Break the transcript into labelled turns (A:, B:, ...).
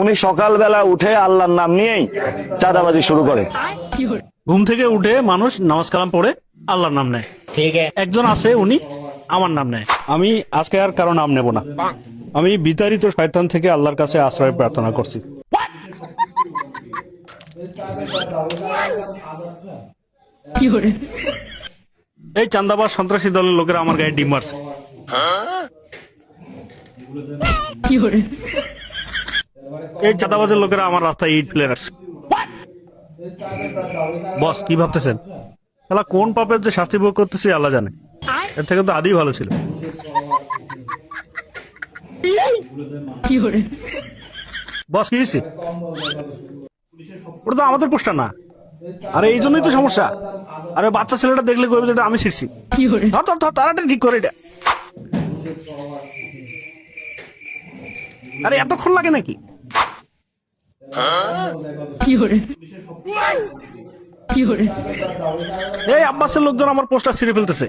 A: উনি সকালবেলা উঠে আল্লাহর নাম নিয়েই চাঁদাবাজি শুরু করে।
B: ঘুম থেকে উঠে মানুষ নামাজ কালাম পড়ে আল্লাহর নাম নেয়।
C: ठीक है।
B: একজন আছে উনি আমার নাম নেয়। আমি আজকে আর কারো নাম নেব না। আমি বিতাড়িত শয়তান থেকে আল্লাহর কাছে আশ্রয় প্রার্থনা করছি। এই চান্দাবাজ সন্ত্রাসী দলের লোকেরা আমার গায়ে ডিম মারছে। এই চাঁদাবাজের লোকেরা আমার রাস্তায় ইট ফেলে রাখছে। বস কি ভাবতেছেন? শালা কোন পাপের যে শাস্তি ভোগ করতেছি আল্লাহ জানে। এর থেকে তো আদিই ভালো ছিল। বস কি হয়েছে? ওটা তো আমাদের পোস্টার না। আরে এই জন্যই তো সমস্যা। আরে বাচ্চা ছেলেটা দেখলে কইবে যে এটা আমি ছিড়ছি। ধর ধর ধর তাড়াতাড়ি ঠিক করে এটা। আরে এতক্ষণ লাগে নাকি? এই আব্বাসের লোকজন আমার পোস্টার ছিঁড়ে ফেলতেছে।